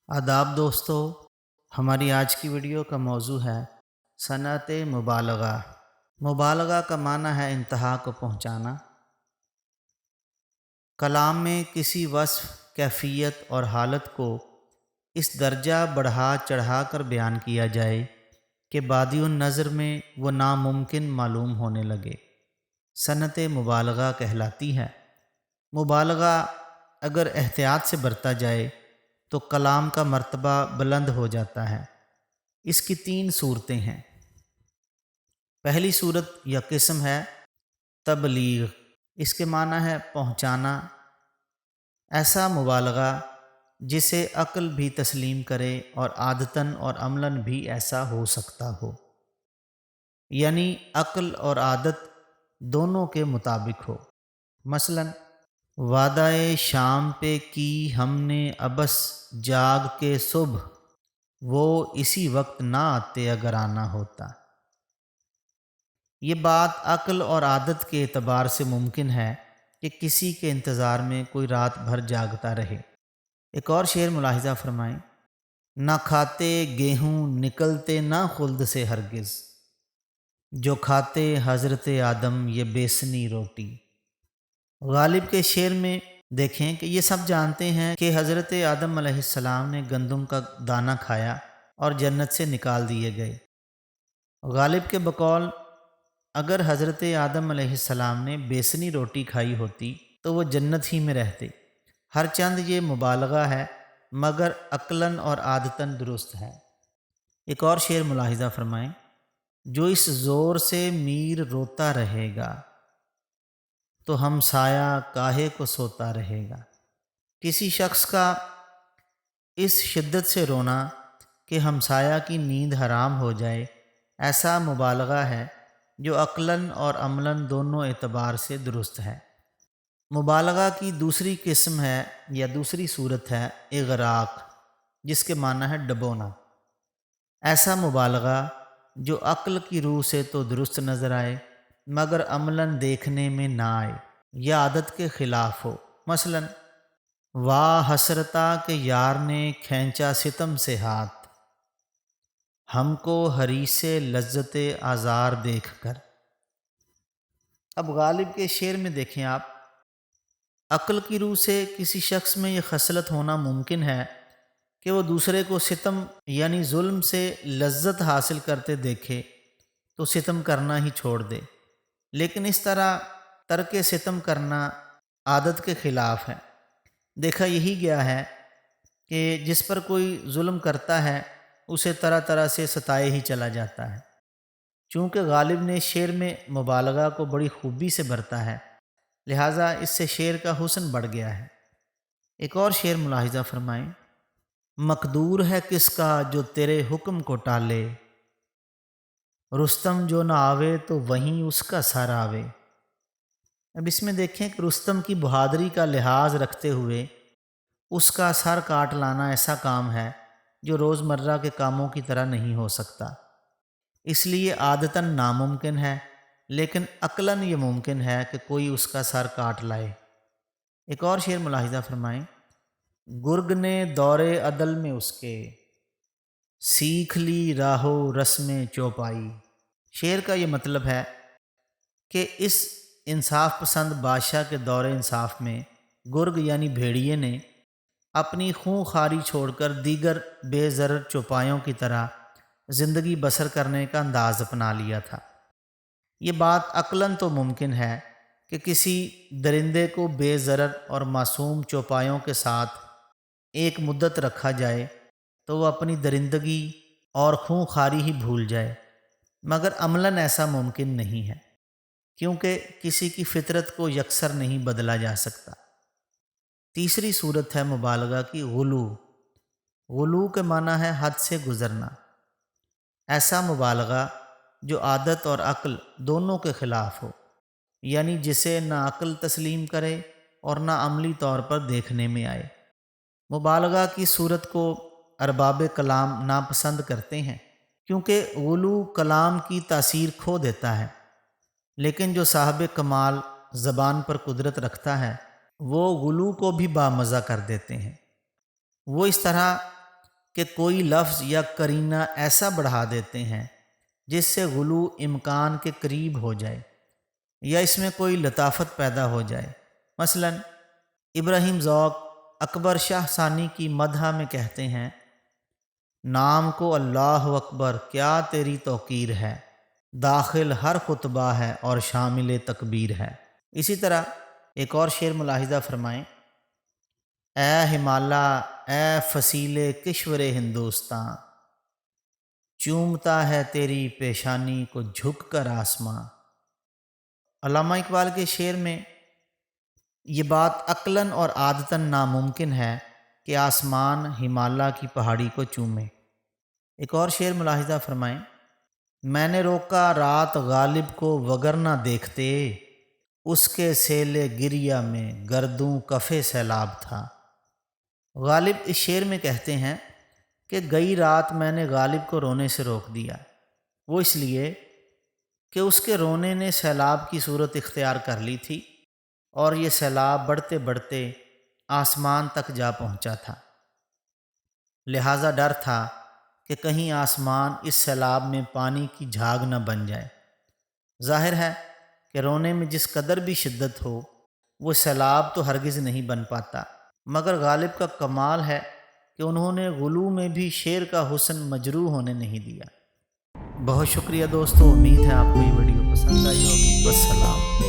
آداب دوستو، ہماری آج کی ویڈیو کا موضوع ہے صنعت مبالغہ۔ مبالغہ کا معنی ہے انتہا کو پہنچانا۔ کلام میں کسی وصف، کیفیت اور حالت کو اس درجہ بڑھا چڑھا کر بیان کیا جائے کہ بادی النظر میں وہ ناممکن معلوم ہونے لگے، صنعت مبالغہ کہلاتی ہے۔ مبالغہ اگر احتیاط سے برتا جائے تو کلام کا مرتبہ بلند ہو جاتا ہے۔ اس کی 3 صورتیں ہیں۔ پہلی صورت یا قسم ہے تبلیغ۔ اس کے معنی ہے پہنچانا، ایسا مبالغہ جسے عقل بھی تسلیم کرے اور عادتاً اور عملاً بھی ایسا ہو سکتا ہو، یعنی عقل اور عادت دونوں کے مطابق ہو۔ مثلاً وعدہ شام پہ کی ہم نے ابس جاگ کے صبح، وہ اسی وقت نہ آتے اگر آنا ہوتا۔ یہ بات عقل اور عادت کے اعتبار سے ممکن ہے کہ کسی کے انتظار میں کوئی رات بھر جاگتا رہے۔ ایک اور شعر ملاحظہ فرمائیں، نہ کھاتے گیہوں نکلتے نہ خلد سے ہرگز، جو کھاتے حضرت آدم یہ بیسنی روٹی۔ غالب کے شعر میں دیکھیں کہ یہ سب جانتے ہیں کہ حضرت آدم علیہ السلام نے گندم کا دانہ کھایا اور جنت سے نکال دیے گئے۔ غالب کے بقول اگر حضرت آدم علیہ السلام نے بیسنی روٹی کھائی ہوتی تو وہ جنت ہی میں رہتے۔ ہر چند یہ مبالغہ ہے مگر عقلاً اور عادتاً درست ہے۔ ایک اور شعر ملاحظہ فرمائیں، جو اس زور سے میر روتا رہے گا تو ہمسایہ کاہے کو سوتا رہے گا۔ کسی شخص کا اس شدت سے رونا کہ ہمسایہ کی نیند حرام ہو جائے، ایسا مبالغہ ہے جو عقلاً اور عملاً دونوں اعتبار سے درست ہے۔ مبالغہ کی دوسری قسم ہے یا دوسری صورت ہے اغراق، جس کے معنی ہے ڈبونا۔ ایسا مبالغہ جو عقل کی روح سے تو درست نظر آئے مگر عملاً دیکھنے میں نہ آئے یا عادت کے خلاف ہو۔ مثلاً واہ حسرتا کہ یار نے کھینچا ستم سے ہاتھ، ہم کو حریص لذت آزار دیکھ کر۔ اب غالب کے شعر میں دیکھیں آپ، عقل کی روح سے کسی شخص میں یہ خصلت ہونا ممکن ہے کہ وہ دوسرے کو ستم یعنی ظلم سے لذت حاصل کرتے دیکھے تو ستم کرنا ہی چھوڑ دے، لیکن اس طرح ترک ستم کرنا عادت کے خلاف ہے۔ دیکھا یہی گیا ہے کہ جس پر کوئی ظلم کرتا ہے اسے طرح طرح سے ستائے ہی چلا جاتا ہے۔ چونکہ غالب نے شعر میں مبالغہ کو بڑی خوبی سے برتا ہے، لہٰذا اس سے شعر کا حسن بڑھ گیا ہے۔ ایک اور شعر ملاحظہ فرمائیں، مقدور ہے کس کا جو تیرے حکم کو ٹالے، رستم جو نہ آوے تو وہیں اس کا سر آوے۔ اب اس میں دیکھیں کہ رستم کی بہادری کا لحاظ رکھتے ہوئے اس کا سر کاٹ لانا ایسا کام ہے جو روزمرہ کے کاموں کی طرح نہیں ہو سکتا، اس لیے عادتاً ناممکن ہے، لیکن عقلاً یہ ممکن ہے کہ کوئی اس کا سر کاٹ لائے۔ ایک اور شعر ملاحظہ فرمائیں، گرگ نے دور عدل میں اس کے، سیکھ لی راہو رسم چوپائی۔ شعر کا یہ مطلب ہے کہ اس انصاف پسند بادشاہ کے دور انصاف میں گرگ یعنی بھیڑیے نے اپنی خوں خاری چھوڑ کر دیگر بے ضرر چوپایوں کی طرح زندگی بسر کرنے کا انداز اپنا لیا تھا۔ یہ بات عقلاً تو ممکن ہے کہ کسی درندے کو بے ضرر اور معصوم چوپایوں کے ساتھ ایک مدت رکھا جائے تو وہ اپنی درندگی اور خوں خاری ہی بھول جائے، مگر عملاً ایسا ممکن نہیں ہے کیونکہ کسی کی فطرت کو یکسر نہیں بدلا جا سکتا۔ تیسری صورت ہے مبالغہ کی غلو۔ غلو کے معنی ہے حد سے گزرنا۔ ایسا مبالغہ جو عادت اور عقل دونوں کے خلاف ہو، یعنی جسے نہ عقل تسلیم کرے اور نہ عملی طور پر دیکھنے میں آئے۔ مبالغہ کی صورت کو ارباب کلام ناپسند کرتے ہیں کیونکہ غلو کلام کی تاثیر کھو دیتا ہے، لیکن جو صاحب کمال زبان پر قدرت رکھتا ہے وہ غلو کو بھی بامزہ کر دیتے ہیں۔ وہ اس طرح کہ کوئی لفظ یا قرینہ ایسا بڑھا دیتے ہیں جس سے غلو امکان کے قریب ہو جائے یا اس میں کوئی لطافت پیدا ہو جائے۔ مثلا ابراہیم ذوق اکبر شاہ ثانی کی مدح میں کہتے ہیں، نام کو اللہ اکبر کیا تیری توقیر ہے، داخل ہر خطبہ ہے اور شامل تکبیر ہے۔ اسی طرح ایک اور شعر ملاحظہ فرمائیں، اے ہمالا اے فصیل کشور ہندوستاں، چومتا ہے تیری پیشانی کو جھک کر آسماں۔ علامہ اقبال کے شعر میں یہ بات عقلاً اور عادتاً ناممکن ہے کہ آسمان ہمالا کی پہاڑی کو چومے۔ ایک اور شعر ملاحظہ فرمائیں، میں نے روکا رات غالب کو وگرنہ دیکھتے، اس کے سیل گریہ میں گردوں کفے سیلاب تھا۔ غالب اس شعر میں کہتے ہیں کہ گئی رات میں نے غالب کو رونے سے روک دیا، وہ اس لیے کہ اس کے رونے نے سیلاب کی صورت اختیار کر لی تھی اور یہ سیلاب بڑھتے بڑھتے آسمان تک جا پہنچا تھا، لہٰذا ڈر تھا کہ کہیں آسمان اس سیلاب میں پانی کی جھاگ نہ بن جائے۔ ظاہر ہے کہ رونے میں جس قدر بھی شدت ہو وہ سیلاب تو ہرگز نہیں بن پاتا، مگر غالب کا کمال ہے کہ انہوں نے غلو میں بھی شعر کا حسن مجروح ہونے نہیں دیا۔ بہت شکریہ دوستو، امید ہے آپ کو یہ ویڈیو پسند آئی ہوگی۔ والسلام۔